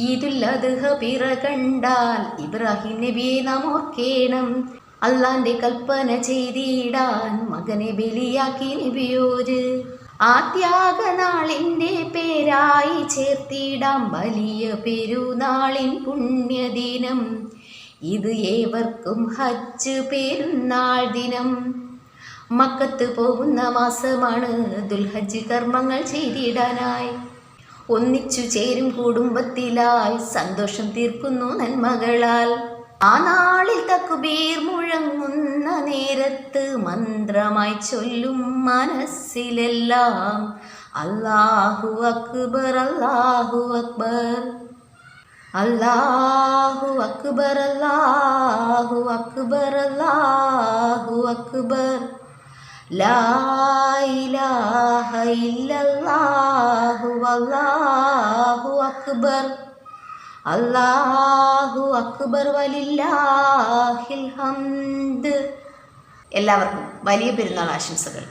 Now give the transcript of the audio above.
ഈദുൽ അദ്ഹ പിറ കണ്ടാൽ ഇബ്രാഹിം നബിയെ നാം ഓർക്കേണം. അള്ളാന്റെ കൽപ്പന ചെയ്തിടാൻ മകനെ ബലിയാക്കി നബിയോര്. ആ ത്യാഗനാളിൻ്റെ പേരായി ചേർത്തിടാം വലിയ പെരുന്നാളിൻ പുണ്യദിനം. ഇത് ഏവർക്കും ഹജ്ജ് പെരുന്നാൾ ദിനം. മക്കത്ത് പോകുന്ന മാസമാണ് ദുൽഹജ്ജ് കർമ്മങ്ങൾ ചെയ്തിടാനായി. ഒന്നിച്ചു ചേരും കുടുംബത്തിലായി സന്തോഷം തീർക്കുന്നു നന്മകളാൽ. ആ നാളിൽ തക്ബീർ മുഴങ്ങുന്ന നേരത്ത് മന്ത്രമായി ചൊല്ലും മനസ്സിലെല്ലാം അല്ലാഹു അക്ബർ അല്ലാഹു അക്ബർ അല്ലാഹു അക്ബർ അല്ലാഹു അക്ബർ അല്ലാഹു അക്ബർ ലാ ഇലാഹ ഇല്ലല്ലാഹു അല്ലാഹു അക്ബർ അല്ലാഹു അക്ബർ വലില്ലാഹിൽ ഹംദ്. എല്ലാവർക്കും വലിയ പെരുന്നാൾ ആശംസകൾ.